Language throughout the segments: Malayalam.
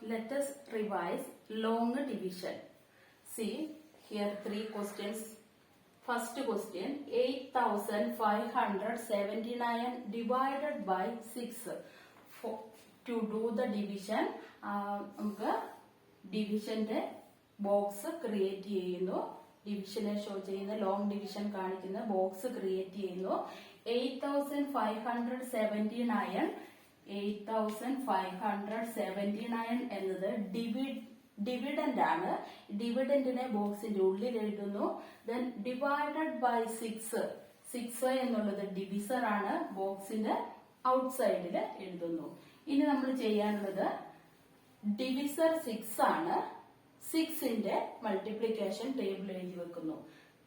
Let us revise long division. See here 3 questions. First question, 8579 divided by 6. To do the division, നമുക്ക് ഡിവിഷന്റെ ബോക്സ് ക്രിയേറ്റ് ചെയ്യുന്നു. ഡിവിഷനെ ഷോ ചെയ്യുന്ന ലോങ് ഡിവിഷൻ കാണിക്കുന്ന ബോക്സ് ക്രിയേറ്റ് ചെയ്യുന്നു. 8579 എന്നത് ഡിവിഡന്റ് ആണ്. ഡിവിഡന്റിനെ ബോക്സിന്റെ ഉള്ളിൽ എഴുതുന്നു. ദെൻ ഡിവൈഡഡ് ബൈ 6 എന്നുള്ളത് ഡിവിസർ ആണ്, ബോക്സിന്റെ ഔട്ട്സൈഡിൽ എഴുതുന്നു. ഇനി നമ്മൾ ചെയ്യാനുള്ളത് ഡിവിസർ 6 ആണ്. 6ന്റെ മൾട്ടിപ്ലിക്കേഷൻ ടേബിൾ എഴുതി വെക്കുന്നു.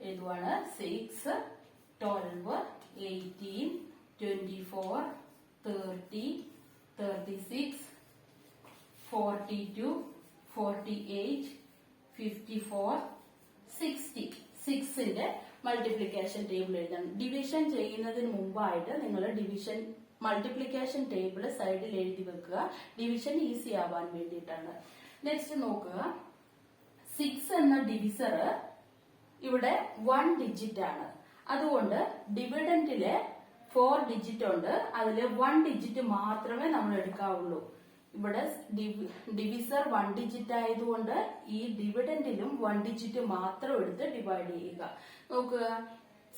എഴുതുവാണ് 6, 12, 18, 24, 30, 36, 42, 48, 54, 60. 6ന്റെ മൾട്ടിപ്ലിക്കേഷൻ ടേബിൾ എഴുതണം. ഡിവിഷൻ ചെയ്യുന്നതിന് മുമ്പായിട്ട് നിങ്ങൾ ഡിവിഷൻ മൾട്ടിപ്ലിക്കേഷൻ ടേബിൾ സൈഡിൽ എഴുതി വെക്കുക. ഡിവിഷൻ ഈസി ആവാൻ വേണ്ടിയിട്ടാണ്. നെക്സ്റ്റ് നോക്കുക, 6 എന്ന ഡിവിസർ ഇവിടെ 1 ഡിജിറ്റ് ആണ്. അതുകൊണ്ട് ഡിവിഡന്റിലെ 4 ഡിജിറ്റ് ഉണ്ട്. അതിൽ 1 ഡിജിറ്റ് മാത്രമേ നമ്മൾ എടുക്കാവുള്ളൂ. ഇവിടെ ഡിവിസർ 1 ഡിജിറ്റ് ആയതുകൊണ്ട് ഈ ഡിവിഡന്റിലും 1 ഡിജിറ്റ് മാത്രം എടുത്ത് ഡിവൈഡ് ചെയ്യുക. നോക്കുക,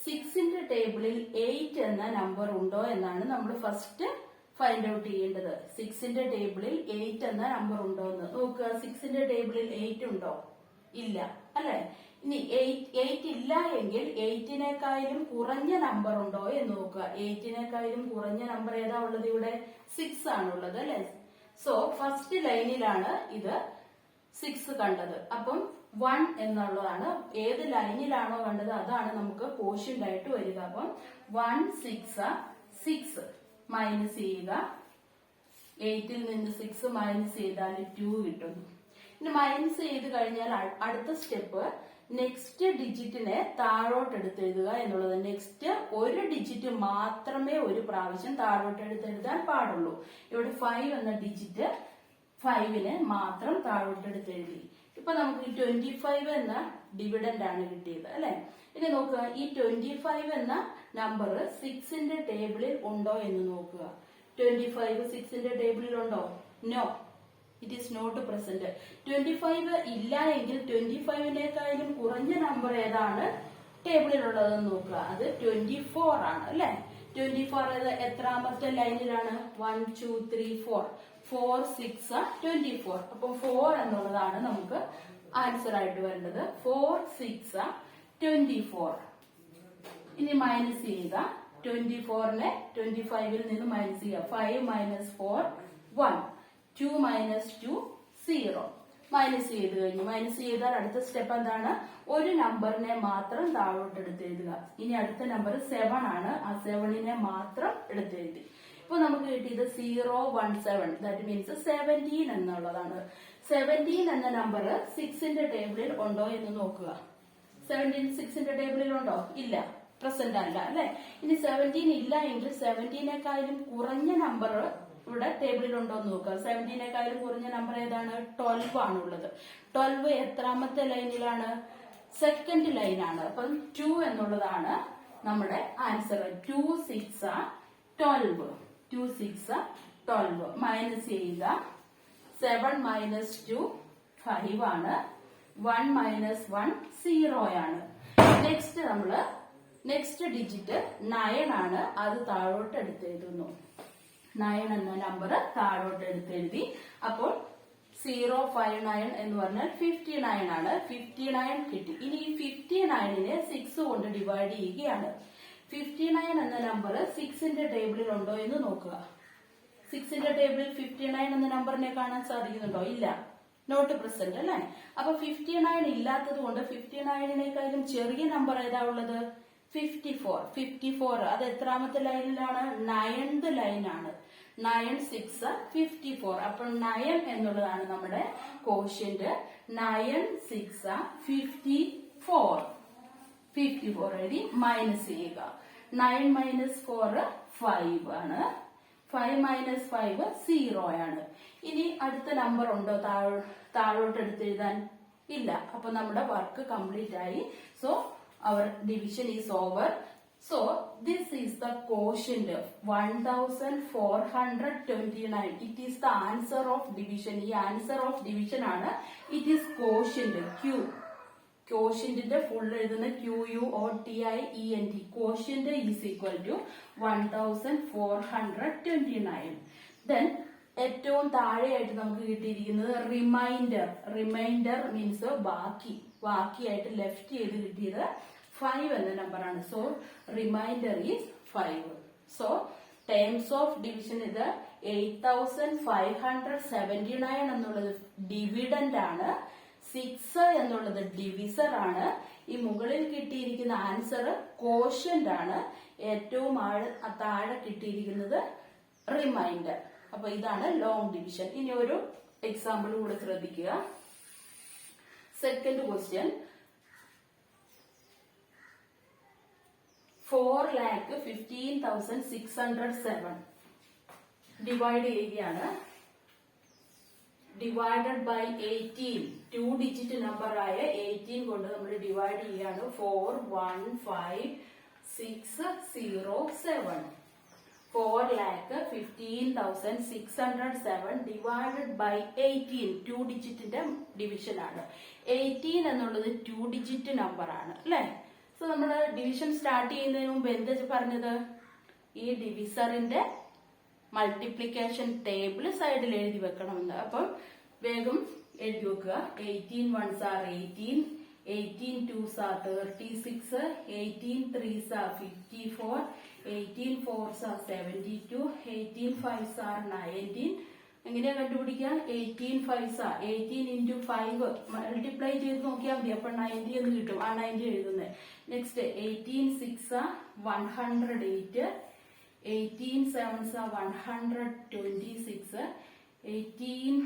6ന്റെ ടേബിളിൽ 8 എന്ന നമ്പർ ഉണ്ടോ എന്നാണ് നമ്മൾ ഫസ്റ്റ് ഫൈൻഡ് ഔട്ട് ചെയ്യേണ്ടത്. 6ന്റെ ടേബിളിൽ 8 എന്ന നമ്പർ ഉണ്ടോ എന്ന് നോക്കുക. 6ന്റെ ടേബിളിൽ 8 ഉണ്ടോ? ഇല്ല, അല്ലെ? ഇനി 8 ഇല്ല എങ്കിൽ 8നേക്കാളും കുറഞ്ഞ നമ്പർ ഉണ്ടോ എന്ന് നോക്കുക. 8നേക്കാളും കുറഞ്ഞ നമ്പർ ഏതാ ഉള്ളത്? ഇവിടെ 6 ആണുള്ളത്, അല്ലെ? സോ ഫസ്റ്റ് ലൈനിലാണ് ഇത് 6 കണ്ടത്. അപ്പം 1 എന്നുള്ളതാണ് ഏത് ലൈനിലാണോ കണ്ടത് അതാണ് നമുക്ക് കോഷ്യന്റ് ആയിട്ട് വരിക. അപ്പം 1 6 മൈനസ് ചെയ്യുക. 8ൽ നിന്ന് 6 മൈനസ് ചെയ്താൽ 2 കിട്ടുന്നു. ഇനി മൈനസ് ചെയ്ത് കഴിഞ്ഞാൽ അടുത്ത സ്റ്റെപ്പ് നെക്സ്റ്റ് ഡിജിറ്റിനെ താഴോട്ട് എടുത്തെഴുതുക എന്നുള്ളത്. നെക്സ്റ്റ് ഒരു ഡിജിറ്റ് മാത്രമേ ഒരു പ്രാവശ്യം താഴോട്ട് എടുത്തെഴുതാൻ പാടുള്ളൂ. ഇവിടെ 5 എന്ന ഡിജിറ്റ് 5നെ മാത്രം താഴോട്ട് എടുത്തെഴുതി. ഇപ്പൊ നമുക്ക് 25 എന്ന ഡിവിഡന്റ് ആണ് കിട്ടിയത്, അല്ലെ? ഇനി നോക്കുക, ഈ 25 എന്ന നമ്പർ 6ന്റെ ടേബിളിൽ ഉണ്ടോ എന്ന് നോക്കുക. 25 6ന്റെ ടേബിളിൽ ഉണ്ടോ? No, it is not present. 25 ഇല്ല എങ്കിൽ 25നേക്കാളും കുറഞ്ഞ നമ്പർ ഏതാണ് ടേബിളിലുള്ളതെന്ന് നോക്കുക. അത് 24 ആണ്, അല്ലെ? 24 എത്രാമത്തെ ലൈനിലാണ്? 1 2 3 4 4 6 24. അപ്പൊ 4 എന്നുള്ളതാണ് നമുക്ക് ആൻസർ ആയിട്ട് വരേണ്ടത്. 4 6 24. ഇനി മൈനസ് ചെയ്യുക. 24നെ 25ൽ നിന്ന് മൈനസ് ചെയ്യുക. 5 മൈനസ് 4 1, 2 മൈനസ് 2 0. മൈനസ് ചെയ്ത് കഴിഞ്ഞു. മൈനസ് ചെയ്താൽ അടുത്ത സ്റ്റെപ്പ് എന്താണ്? ഒരു നമ്പറിനെ മാത്രം താഴോട്ട് എടുത്തെഴുതുക. ഇനി അടുത്ത നമ്പർ 7 ആണ്. ആ 7നെ മാത്രം എടുത്തെഴുതി. ഇപ്പൊ നമുക്ക് കിട്ടിയത് 017. ദാറ്റ് മീൻസ് 17 എന്നുള്ളതാണ്. 17 എന്ന നമ്പർ 6ന്റെ ടേബിളിൽ ഉണ്ടോ എന്ന് നോക്കുക. 17 6ന്റെ ടേബിളിൽ ഉണ്ടോ? ഇല്ല, പ്രസന്റ് അല്ല, അല്ലെ? ഇനി 17 ഇല്ല എങ്കിൽ 17നേക്കാളും കുറഞ്ഞ നമ്പർ ഇവിടെ ടേബിളിൽ ഉണ്ടോ എന്ന് നോക്കുക. 17നേക്കാളും കുറഞ്ഞ നമ്പർ ഏതാണ്? 12 ആണുള്ളത്. 12 എത്രാമത്തെ ലൈനിലാണ്? സെക്കൻഡ് ലൈനാണ്. അപ്പം 2 എന്നുള്ളതാണ് നമ്മുടെ ആൻസർ. 2 6 12. 2 6 12 മൈനസ് ചെയ്യുക. 7 മൈനസ് 2 5 ആണ്. 1 മൈനസ് 1 0 ആണ്. നെക്സ്റ്റ് ഡിജിറ്റ് 9 ആണ്. അത് താഴോട്ട് എടുത്തെഴുതുന്നു. 9 എന്ന നമ്പർ താഴോട്ട് എടുത്തെഴുതി. അപ്പോൾ 059 എന്ന് പറഞ്ഞാൽ 59 ആണ്. 59 കിട്ടി. ഇനി ഈ 59നെ 6 കൊണ്ട് ഡിവൈഡ് ചെയ്യുകയാണ്. 59 എന്ന നമ്പർ 6ന്റെ ടേബിളിൽ ഉണ്ടോ എന്ന് നോക്കുക. 6ന്റെ ടേബിളിൽ 59 എന്ന നമ്പറിനെ കാണാൻ സാധിക്കുന്നുണ്ടോ? ഇല്ല, നോട്ട് പ്രസന്റ്, അല്ലെ? അപ്പൊ 59 ഇല്ലാത്തത് കൊണ്ട് 59നേക്കാളും ചെറിയ നമ്പർ ഏതാ ഉള്ളത്? 54. അത് എത്രാമത്തെ ലൈനിലാണ്? 9th ലൈനാണ്. 9 6 54. അപ്പോൾ 9 എന്നുള്ളതാണ് നമ്മുടെ കോഷ്യന്റ്. 9 6 54 എഴുതി മൈനസ് ചെയ്യുക. 9 മൈനസ് 4 5 ആണ്. 5 മൈനസ് 5 0 ആണ്. ഇനി അടുത്ത നമ്പർ ഉണ്ടോ താഴോട്ട് എടുത്തെഴുതാൻ? ഇല്ല. അപ്പൊ നമ്മുടെ വർക്ക് കംപ്ലീറ്റ് ആയി. So our division is over. So this is the quotient 1429. It is the answer of division. ഈ ആൻസർ ഓഫ് ഡിവിഷൻ ആണ്. It is quotient Q. ക്വോഷ്യന്റിന്റെ ഫുൾ എഴുതുന്ന QUOTIENT. Quotient is equal to 1429. Then ഏറ്റവും താഴെയായിട്ട് നമുക്ക് കിട്ടിയിരിക്കുന്നത് റിമൈൻഡർ. റിമൈൻഡർ മീൻസ് ബാക്കിയായിട്ട് ലെഫ്റ്റ് ചെയ്ത് കിട്ടിയത് 5 എന്ന നമ്പറാണ്. So remainder is 5. So terms of division ഇത് 8579 എന്നുള്ളത് ഡിവിഡന്റ് ആണ്. 6 എന്നുള്ളത് ഡിവിസർ ആണ്. ഈ മുകളിൽ കിട്ടിയിരിക്കുന്ന ആൻസർ കോഷ്യന്റ് ആണ്. ഏറ്റവും താഴെ കിട്ടിയിരിക്കുന്നത് റിമൈൻഡർ. അപ്പൊ ഇതാണ് ലോങ് ഡിവിഷൻ. ഇനി ഒരു എക്സാമ്പിൾ കൂടെ ശ്രദ്ധിക്കുക. സെക്കൻഡ് ക്വസ്റ്റ്യൻ, 4,15,607 ഡിവൈഡ് ചെയ്യുകയാണ്. ഡിവൈഡഡ് ബൈ 18, 2 ഡിജിറ്റ് നമ്പർ ആയ 18 കൊണ്ട് നമ്മൾ ഡിവൈഡ് ചെയ്യുകയാണ്. 415,607. 4,15,607 ഡിവൈഡഡ് ബൈ 18, 2 ഡിജിറ്റിന്റെ ഡിവിഷൻ ആണ്. 18 എന്നുള്ളത് 2 ഡിജിറ്റ് നമ്പർ ആണ് അല്ലെ? സോ നമ്മൾ ഡിവിഷൻ സ്റ്റാർട്ട് ചെയ്യുന്നതിന് മുമ്പ് എന്താ പറഞ്ഞത്? ഈ ഡിവിസറിന്റെ മൾട്ടിപ്ലിക്കേഷൻ ടേബിൾ സൈഡിൽ എഴുതി വെക്കണമെന്ന്. അപ്പം വേഗം എഴുതി വെക്കുക. 18 ones are 18, 18 twos are 36, 18 threes are 54, 18 fours are 72, 18 fives are 19. എങ്ങനെയാ കണ്ടുപിടിക്കുക? 18 5s are 18 into 5 മൾട്ടിപ്ലൈ ചെയ്ത് നോക്കിയാൽ മതി. അപ്പൊ 90 എന്ന് കിട്ടും. ആ 90 എഴുതുന്നത്. Next 18 6 are 108, 18 7s are 126, 18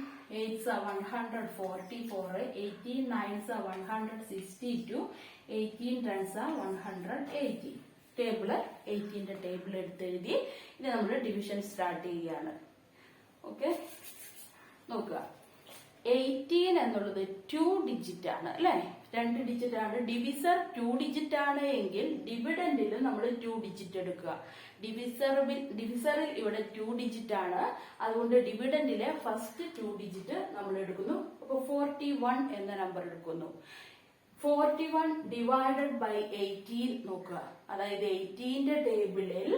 8s are 144, 18 9s are 162, 18 10s are 180. Table 18ന്റെ ടേബിൾ എടുത്തെഴുതി. ഇനി നമ്മൾ ഡിവിഷൻ സ്റ്റാർട്ട് ചെയ്യുകയാണ്. ഓക്കെ, നോക്കുക. 18 എന്നുള്ളത് 2 ഡിജിറ്റ് ആണ് അല്ലെ? 2 ഡിജിറ്റ് ആണ്. ഡിവിസർ 2 ഡിജിറ്റ് ആണ് എങ്കിൽ ഡിവിഡന്റിൽ നമ്മൾ 2 ഡിജിറ്റ് എടുക്കുക. ഡിവിസറിൽ ഇവിടെ 2 ഡിജിറ്റ് ആണ്. അതുകൊണ്ട് ഡിവിഡന്റിലെ ഫസ്റ്റ് 2 ഡിജിറ്റ് നമ്മൾ എടുക്കുന്നു. അപ്പൊ 41 എന്ന നമ്പർ എടുക്കുന്നു. 41 ഡിവൈഡഡ് ബൈ 18 നോക്കുക. അതായത് 18ന്റെ ടേബിളിൽ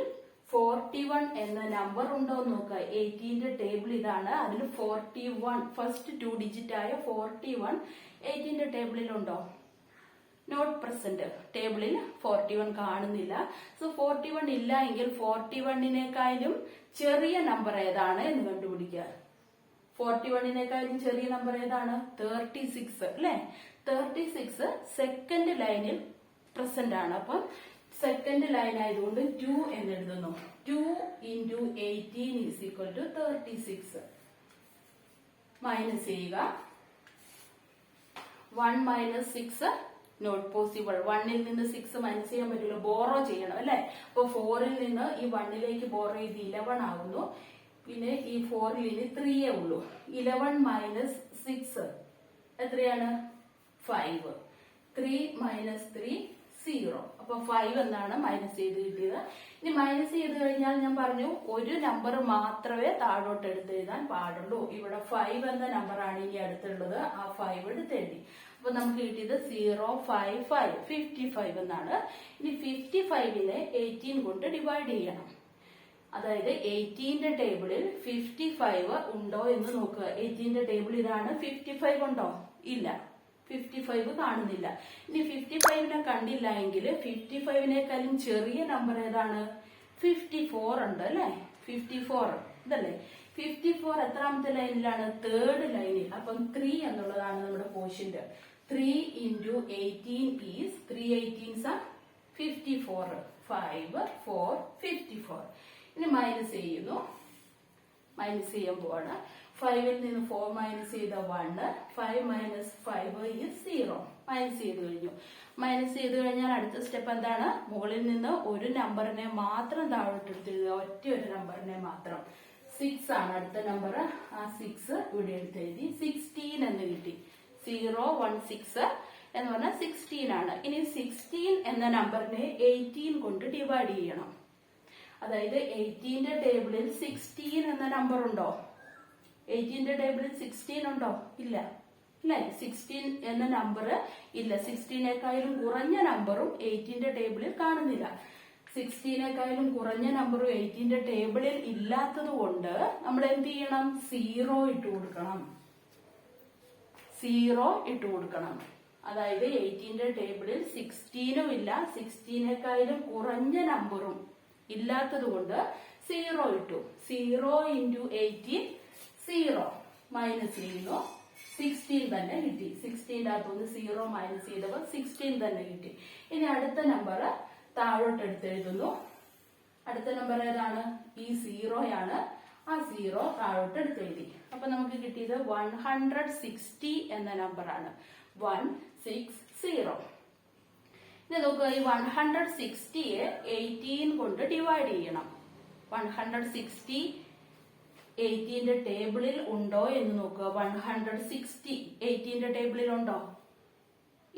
41 എന്ന നമ്പർ ഉണ്ടോ എന്ന് നോക്കുക. 18ന്റെ ടേബിൾ ഇതാണ്. അതിൽ 41 ഫസ്റ്റ് 2 ഡിജിറ്റ് ആയ 41 18ന്റെ ടേബിളിൽ ഉണ്ടോ? Not present. ടേബിളിൽ 41 കാണുന്നില്ല. സോ 41 ഇല്ല എങ്കിൽ 41നേക്കാളും ചെറിയ നമ്പർ ഏതാണ് എന്ന് കണ്ടുപിടിക്കുക. 41നേക്കാളും ചെറിയ നമ്പർ ഏതാണ്? 36 അല്ലെ? 36 സെക്കൻഡ് ലൈനിൽ പ്രസന്റ് ആണ്. അപ്പം സെക്കൻഡ് ലൈൻ ആയതുകൊണ്ട് 2 എന്ന് എഴുതുന്നു. 2 into 18 is equal to 36. Minus ചെയ്യുക. 1 minus 6 നോട്ട് പോസിബിൾ. 1ൽ നിന്ന് 6 മൈനസ് ചെയ്യാൻ പറ്റില്ല. ബോറോ ചെയ്യണം അല്ലെ? അപ്പൊ 4ൽ നിന്ന് ഈ 1ലേക്ക് ബോറോ ചെയ്ത് 11 ആവുന്നു. പിന്നെ ഈ 4ൽ ഇനി 3 ഉള്ളൂ. 11 minus 6 എത്രയാണ്? 5. 3 minus 3 0. അപ്പൊ 5 എന്നാണ് മൈനസ് ചെയ്ത് കിട്ടിയത്. ഇനി മൈനസ് ചെയ്ത് കഴിഞ്ഞാൽ ഞാൻ പറഞ്ഞു ഒരു നമ്പർ മാത്രമേ താഴോട്ട് എടുത്തെഴുതാൻ പാടുള്ളൂ. ഇവിടെ 5 എന്ന നമ്പറാണ് ഇനി അടുത്തുള്ളത്. ആ 5 എടുത്തെഴുതി. അപ്പൊ നമുക്ക് കിട്ടിയത് 0 5 5 55 എന്നാണ്. ഇനി 55നെ 18 കൊണ്ട് ഡിവൈഡ് ചെയ്യണം. അതായത് 18ന്റെ ടേബിളിൽ 55 ഉണ്ടോ എന്ന് നോക്കുക. 18ന്റെ ടേബിൾ ഇതാണ്. 55 ഉണ്ടോ? ഇല്ല. 55 കാണുന്നില്ല. ഇനി 55നെ കണ്ടില്ല എങ്കിൽ 55നേക്കാളും ചെറിയ നമ്പർ ഏതാണ്? 54 ഉണ്ട് അല്ലെ? 54 ഇതല്ലേ? 54 എത്രാമത്തെ ലൈനിലാണ്? തേർഡ് ലൈനിൽ. അപ്പം 3 എന്നുള്ളതാണ് നമ്മുടെ quotient. 3 into 18 is 3 18s are 54. 5 4 54. ഇനി മൈനസ് ചെയ്യുന്നു. മൈനസ് ചെയ്യുമ്പോഴാണ് 5ൽ നിന്ന് 4 മൈനസ് ചെയ്ത 1, 5 minus 5 is 0. മൈനസ് ചെയ്ത് കഴിഞ്ഞു. മൈനസ് ചെയ്ത് കഴിഞ്ഞാൽ അടുത്ത സ്റ്റെപ്പ് എന്താണ്? മുകളിൽ നിന്ന് ഒരു നമ്പറിനെ മാത്രം താഴോട്ടെടുത്ത് എഴുതുക, ഒറ്റ ഒരു നമ്പറിനെ മാത്രം. 6 ആണ് അടുത്ത നമ്പർ. ആ 6 ഇവിടെ എടുത്ത് എഴുതി. 16 എന്ന് കിട്ടി. 016 എന്ന് പറഞ്ഞാൽ 16 ആണ്. ഇനി 16 എന്ന നമ്പറിനെ 18 കൊണ്ട് ഡിവൈഡ് ചെയ്യണം. അതായത് 18ന്റെ ടേബിളിൽ 16 എന്ന നമ്പർ ഉണ്ടോ? 18ന്റെ ടേബിളിൽ 16 ഉണ്ടോ? ഇല്ല അല്ലെ? 16 എന്ന നമ്പർ ഇല്ല. 16നേക്കാളും കുറഞ്ഞ നമ്പറും 18ന്റെ ടേബിളിൽ കാണുന്നില്ല. 16നേക്കാളും കുറഞ്ഞ നമ്പറും 18ന്റെ ടേബിളിൽ ഇല്ലാത്തത് കൊണ്ട് നമ്മൾ എന്ത് ചെയ്യണം? 0 ഇട്ട് കൊടുക്കണം. 0 ഇട്ട് കൊടുക്കണം. അതായത് 18ന്റെ ടേബിളിൽ 16ഉം ഇല്ല, 16നേക്കാളും കുറഞ്ഞ നമ്പറും ഇല്ലാത്തത് കൊണ്ട് 0 ഇട്ടു. 0 into 18 0 മൈനസ് ചെയ്യുന്നു. 16 തന്നെ കിട്ടി. 16ന്റെ അകത്തുനിന്ന് 0 മൈനസ് ചെയ്തപ്പോൾ 16 തന്നെ കിട്ടി. ഇനി അടുത്ത നമ്പർ താഴോട്ട് എടുത്തെഴുതുന്നു. അടുത്ത നമ്പർ ഏതാണ്? ഈ 0 ആണ്. ആ 0 താഴോട്ട് എടുത്തെഴുതി. അപ്പൊ നമുക്ക് കിട്ടിയത് 160 എന്ന നമ്പറാണ്. 160. ഇനി നോക്കുക, ഈ 160യെ 18 കൊണ്ട് ഡിവൈഡ് ചെയ്യണം. 160 18ന്റെ ടേബിളിൽ ഉണ്ടോ എന്ന് നോക്കുക. 160 18ന്റെ ടേബിളിൽ ഉണ്ടോ?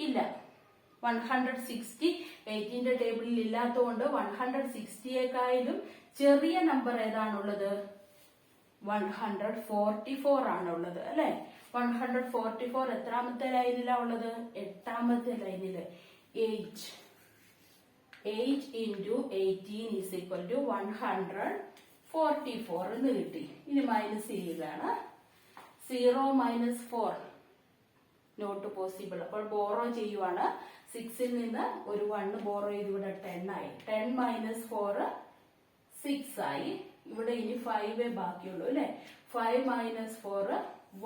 ഇല്ല. 160 18ന്റെ ടേബിളിൽ ഇല്ലാത്തതുകൊണ്ട് 160യേക്കാളും ചെറിയ നമ്പർ ഏതാണുള്ളത്? 144 ആണുള്ളത് അല്ലെ? 144 എത്രാമത്തെ ലൈനിലാ ഉള്ളത്? 8ാമത്തെ ലൈനില്. 8 into 18 is equal to 144 എന്ന് കിട്ടി. ഇനി മൈനസ് ചെയ്യുകയാണ്. 0 minus 4 നോട്ട് പോസിബിൾ. അപ്പോൾ ബോറോ ചെയ്യുവാണ്. 6ൽ നിന്ന് ഒരു 1 ബോറോ ചെയ്ത് ഇവിടെ 10 ആയി. 10 minus 4 6 ആയി. ഇവിടെ ഇനി 5 ബാക്കിയുള്ളൂ അല്ലെ? 5 minus 4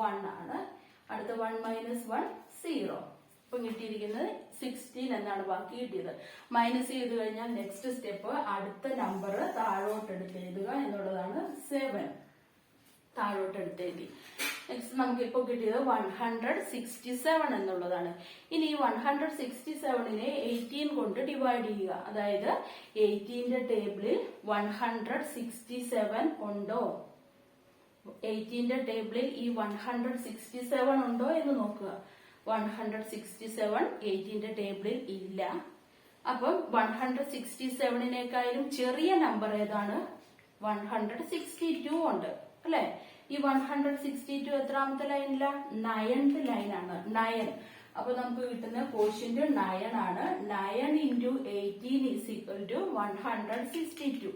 1 ആണ്. അടുത്ത 1 minus 1 0. ഇപ്പൊ കിട്ടിയിരിക്കുന്നത് 16 എന്നാണ് ബാക്കി കിട്ടിയത്. മൈനസ് ചെയ്ത് കഴിഞ്ഞാൽ നെക്സ്റ്റ് സ്റ്റെപ്പ് അടുത്ത നമ്പർ താഴോട്ട് എടുത്ത് എഴുതുക എന്നുള്ളതാണ്. 7 താഴോട്ട് എടുത്ത് എഴുതി. നെക്സ്റ്റ് നമുക്ക് ഇപ്പൊ കിട്ടിയത് 167 എന്നുള്ളതാണ്. ഇനി ഈ 167നെ 18 കൊണ്ട് ഡിവൈഡ് ചെയ്യുക. അതായത് 18ന്റെ ടേബിളിൽ 167 ഉണ്ടോ? 18ന്റെ ടേബിളിൽ ഈ 167 ഉണ്ടോ എന്ന് നോക്കുക. 167 18ന്റെ ടേബിളിൽ ഇല്ല. അപ്പം 167നേക്കാളും ചെറിയ നമ്പർ ഏതാണ്? 162 ഉണ്ട് അല്ലെ? ഈ 162 എത്രാമത്തെ ലൈനിലാ? 9th ലൈനാണ്. 9. അപ്പൊ നമുക്ക് കിട്ടുന്ന ക്വോഷ്യന്റ് 9 ആണ്. 9 into 18 is equal to 162.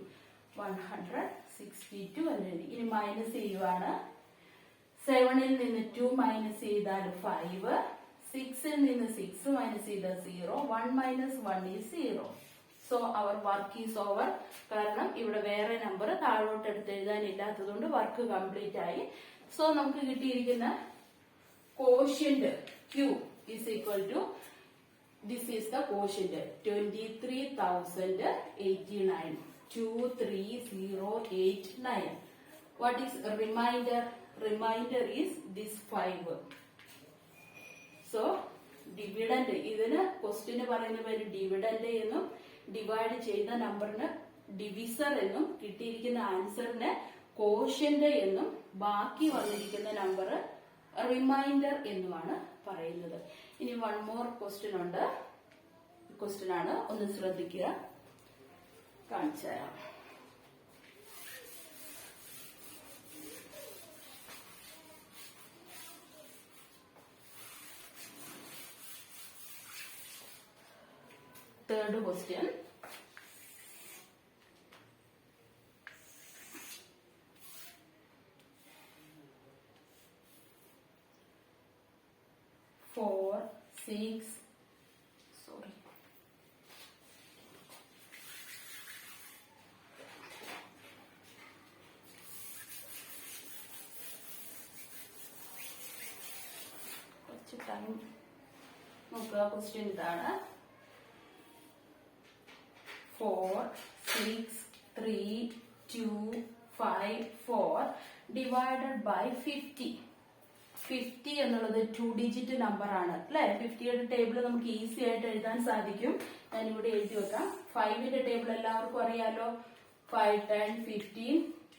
162 എന്നെഴുതി. ഇനി മൈനസ് ചെയ്യുവാണ്. 7ൽ നിന്ന് 2 മൈനസ് ചെയ്താൽ 5. 6ൽ നിന്ന് 6 മൈനസ് ചെയ്താൽ 0. 1 minus 1 is 0. So our work is over. കാരണം ഇവിടെ വേറെ നമ്പർ താഴോട്ട് എടുത്ത് എഴുതാനില്ലാത്തതുകൊണ്ട് വർക്ക് കംപ്ലീറ്റ് ആയി. സോ നമുക്ക് കിട്ടിയിരിക്കുന്ന quotient Q is equal to, this is the quotient 23,089. 23089. What is remainder? Remainder is this 5. So dividend, ഇതിന് ക്വസ്റ്റ്യന് പറയുന്ന പേര് ഡിവിഡന്റ് എന്നും ഡിവൈഡ് ചെയ്ത നമ്പറിന് ഡിവിസർ എന്നും കിട്ടിയിരിക്കുന്ന ആൻസറിന് കോഷ്യന്റ് എന്നും ബാക്കി വന്നിരിക്കുന്ന നമ്പർ റിമൈൻഡർ എന്നുമാണ് പറയുന്നത്. ഇനി 1 more ക്വസ്റ്റ്യൻ ഉണ്ട്. ക്വസ്റ്റ്യൻ ആണ്, ഒന്ന് ശ്രദ്ധിക്കുക. കാണിച്ചു തരാം. Third question. Four, 6, sorry. 10 നോക്കുക. ക്വസ്റ്റ്യൻ ഇതാണ്. 4, 6, 3, 2, 5, 4 divided by 50. 50 എന്നുള്ളത് 2 ഡിജിറ്റ് നമ്പർ ആണ് അല്ലെ. 50യുടെ ടേബിൾ നമുക്ക് ഈസി ആയിട്ട് എഴുതാൻ സാധിക്കും. ഞാൻ ഇവിടെ എഴുതി വെക്കാം. 5ന്റെ ടേബിൾ എല്ലാവർക്കും അറിയാലോ. 5, 10, 15,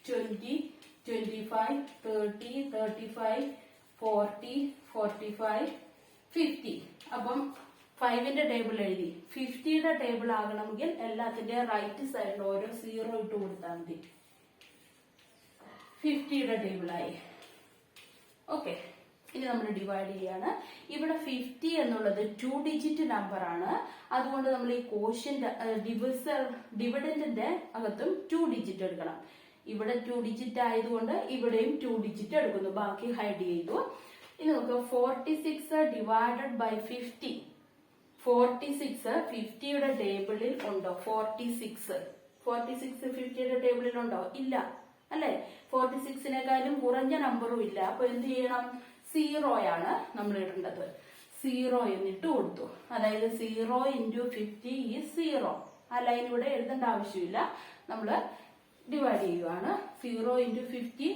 20, 25, 30, 35, 40, 45, 50. അപ്പം 5ന്റെ ടേബിൾ എഴുതി. 50യുടെ ടേബിൾ ആകണമെങ്കിൽ എല്ലാത്തിന്റെ റൈറ്റ് സൈഡിൽ ഓരോ 0 ഇട്ട് കൊടുത്താൽ മതി. 50യുടെ ടേബിളായി. ഓക്കെ, ഇനി നമ്മൾ ഡിവൈഡ് ചെയ്യാണ്. ഇവിടെ 50 എന്നുള്ളത് 2 ഡിജിറ്റ് നമ്പർ ആണ്. അതുകൊണ്ട് നമ്മൾ ഈ കോഷ്യന്റ് ഡിവിഡന്റിന്റെ അകത്തും 2 ഡിജിറ്റ് എടുക്കണം. ഇവിടെ 2 ഡിജിറ്റ് ആയതുകൊണ്ട് ഇവിടെയും 2 ഡിജിറ്റ് എടുക്കുന്നു. ബാക്കി ഹൈഡ് ചെയ്തു. ഇനി നമുക്ക് 46 ഡിവൈഡഡ് ബൈ 50. 46 50യുടെ ടേബിളിൽ ഉണ്ടോ? 46 50യുടെ ടേബിളിൽ ഉണ്ടോ? ഇല്ല അല്ലെ. 46നേക്കാളും കുറഞ്ഞ നമ്പറും ഇല്ല. അപ്പൊ എന്ത് ചെയ്യണം? 0 ആണ് നമ്മൾ ഇടേണ്ടത്. 0 എന്നിട്ട് കൊടുത്തു. അതായത് 0 into 50 is 0. ആ ലൈൻ ഇവിടെ എഴുതേണ്ട ആവശ്യമില്ല. നമ്മള് ഡിവൈഡ് ചെയ്യുകയാണ്. 0 into 50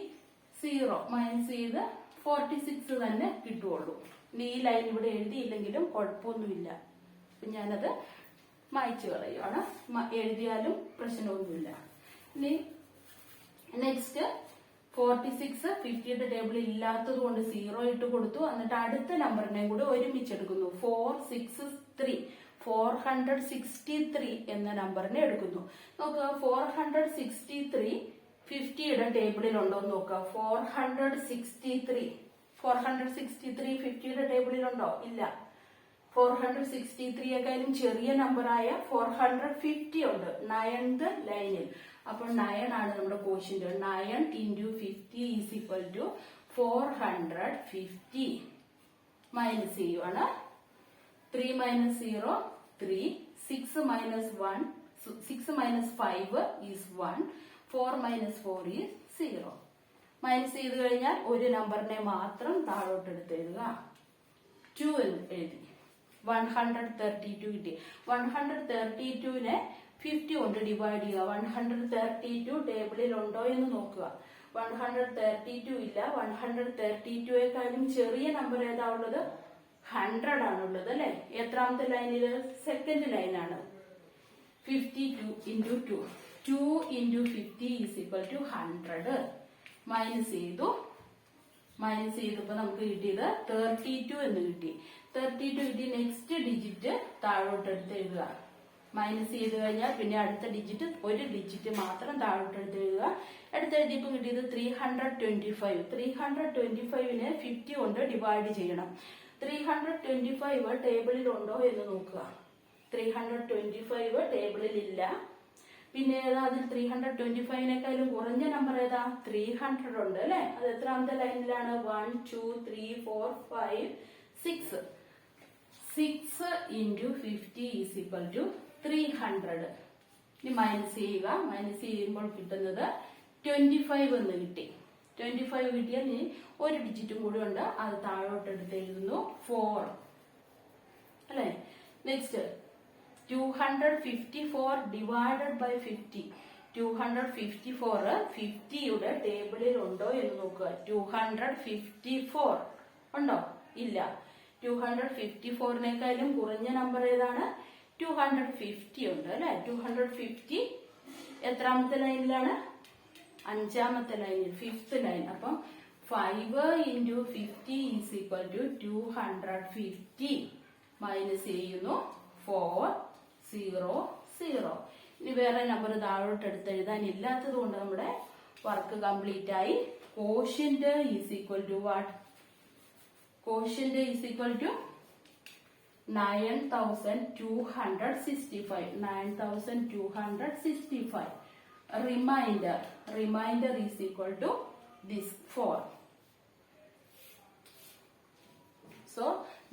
0 മൈനസ് ചെയ്ത് 46 തന്നെ കിട്ടുള്ളൂ. ഇനി ഈ ലൈൻ ഇവിടെ എഴുതിയില്ലെങ്കിലും കുഴപ്പമൊന്നുമില്ല. അപ്പൊ ഞാനത് മായ്ച്ചു കളയുവാണ്. എഴുതിയാലും പ്രശ്നമൊന്നുമില്ല. ഇനി നെക്സ്റ്റ് 46 50യുടെ ടേബിളിൽ ഇല്ലാത്തത് കൊണ്ട് 0 ഇട്ട് കൊടുത്തു. എന്നിട്ട് അടുത്ത നമ്പറിനെ കൂടി ഒരുമിച്ചെടുക്കുന്നു. 463 463 എന്ന നമ്പറിനെ എടുക്കുന്നു. നോക്കുക, 463 50യുടെ ടേബിളിൽ ഉണ്ടോ എന്ന് നോക്കുക. 463 50യുടെ ടേബിളിൽ ഉണ്ടോ? ഇല്ല. 463യേക്കാളും ചെറിയ നമ്പറായ 450 ഉണ്ട് 9th ലൈനിൽ. അപ്പോൾ 9 ആണ് നമ്മുടെ quotient. 9 into 50 is equal to 450. Minus ചെയ്യുവാണ്. 3 minus 0 3. 6 minus 1 6 minus 5 is 1. 4 minus 4 is 0. Minus ചെയ്ത് കഴിഞ്ഞാൽ ഒരു നമ്പറിനെ മാത്രം താഴോട്ട് എടുത്ത് എഴുതുക. 2 എന്ന് എഴുതി. 132 കിട്ടി. 132നെ 50 കൊണ്ട് ഡിവൈഡ് ചെയ്യുക. 132 ടേബിളിൽ ഉണ്ടോ എന്ന് നോക്കുക. 132 ഇല്ല. 132യേക്കാളും ചെറിയ നമ്പർ ഏതാ ഉള്ളത്? 100 ആണുള്ളത് അല്ലെ. എത്രാമത്തെ ലൈനില്? സെക്കൻഡ് ലൈനാണ്. 52 into 2. 2 into 50 is equal to 100. Minus ചെയ്തു. മൈനസ് ചെയ്തപ്പോ നമുക്ക് കിട്ടിയത് 32 എന്ന് കിട്ടി. 32 കിട്ടി. നെക്സ്റ്റ് ഡിജിറ്റ് താഴോട്ട് എടുത്ത് എഴുതുക. മൈനസ് ചെയ്ത് കഴിഞ്ഞാൽ പിന്നെ അടുത്ത ഡിജിറ്റ് ഒരു ഡിജിറ്റ് മാത്രം താഴോട്ട് എടുത്ത് എഴുതുക. എടുത്തെഴുതിയപ്പോൾ കിട്ടിയത് 325. 325നെ 50 കൊണ്ട് ഡിവൈഡ് ചെയ്യണം. 325 ടേബിളിൽ ഉണ്ടോ എന്ന് നോക്കുക. 325 ടേബിളിൽ ഇല്ല. പിന്നെ ഏതാ അതിൽ? 325നേക്കാളും കുറഞ്ഞ നമ്പർ ഏതാ? 300 ഉണ്ട് അല്ലെ. അത് എത്രാമത്തെ ലൈനിലാണ്? 1 2 3 4 5 6. 6 into 50 is equal to 300. ഇനി മൈനസ് ചെയ്യുക. മൈനസ് ചെയ്യുമ്പോൾ കിട്ടുന്നത് 25 എന്ന് കിട്ടി. 25 കിട്ടിയാൽ ഇനി ഒരു ഡിജിറ്റും കൂടി ഉണ്ട്. അത് താഴോട്ട് എടുത്ത് എഴുതുന്നു. 4 അല്ലെ. Next 254 divided by 50. 254 50യുടെ ടേബിളിൽ ഉണ്ടോ എന്ന് നോക്കുക. 254 ഉണ്ടോ? ഇല്ല. 254നേക്കാളും കുറഞ്ഞ നമ്പർ ഏതാണ്? 250 ഉണ്ട് അല്ലെ. 250 എത്രാമത്തെ ലൈനിലാണ്? 5ാമത്തെ ലൈനിൽ, 5th ലൈൻ. അപ്പം 5 into 50 is equal to 250. Minus ചെയ്യുന്നു. 4 0 0. ഇനി വേറെ നമ്പർ താഴോട്ട് എടുത്ത് എഴുതാൻ ഇല്ലാത്തത് കൊണ്ട് നമ്മുടെ വർക്ക് കംപ്ലീറ്റ് ആയി. Quotient is equal to what? Quotient is equal to 9265. 9265. Remainder is equal to this 4. So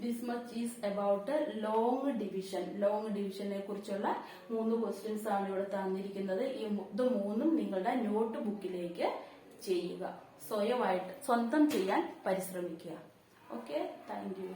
this much is about long division. Long divisionനെ കുറിച്ചുള്ള 3 ക്വസ്റ്റ്യൻസ് ആണ് ഇവിടെ തന്നിരിക്കുന്നത്. ഇത് മൂന്നും നിങ്ങളുടെ നോട്ട് ബുക്കിലേക്ക് ചെയ്യുക. സ്വന്തം ചെയ്യാൻ പരിശ്രമിക്കുക. Okay, thank you.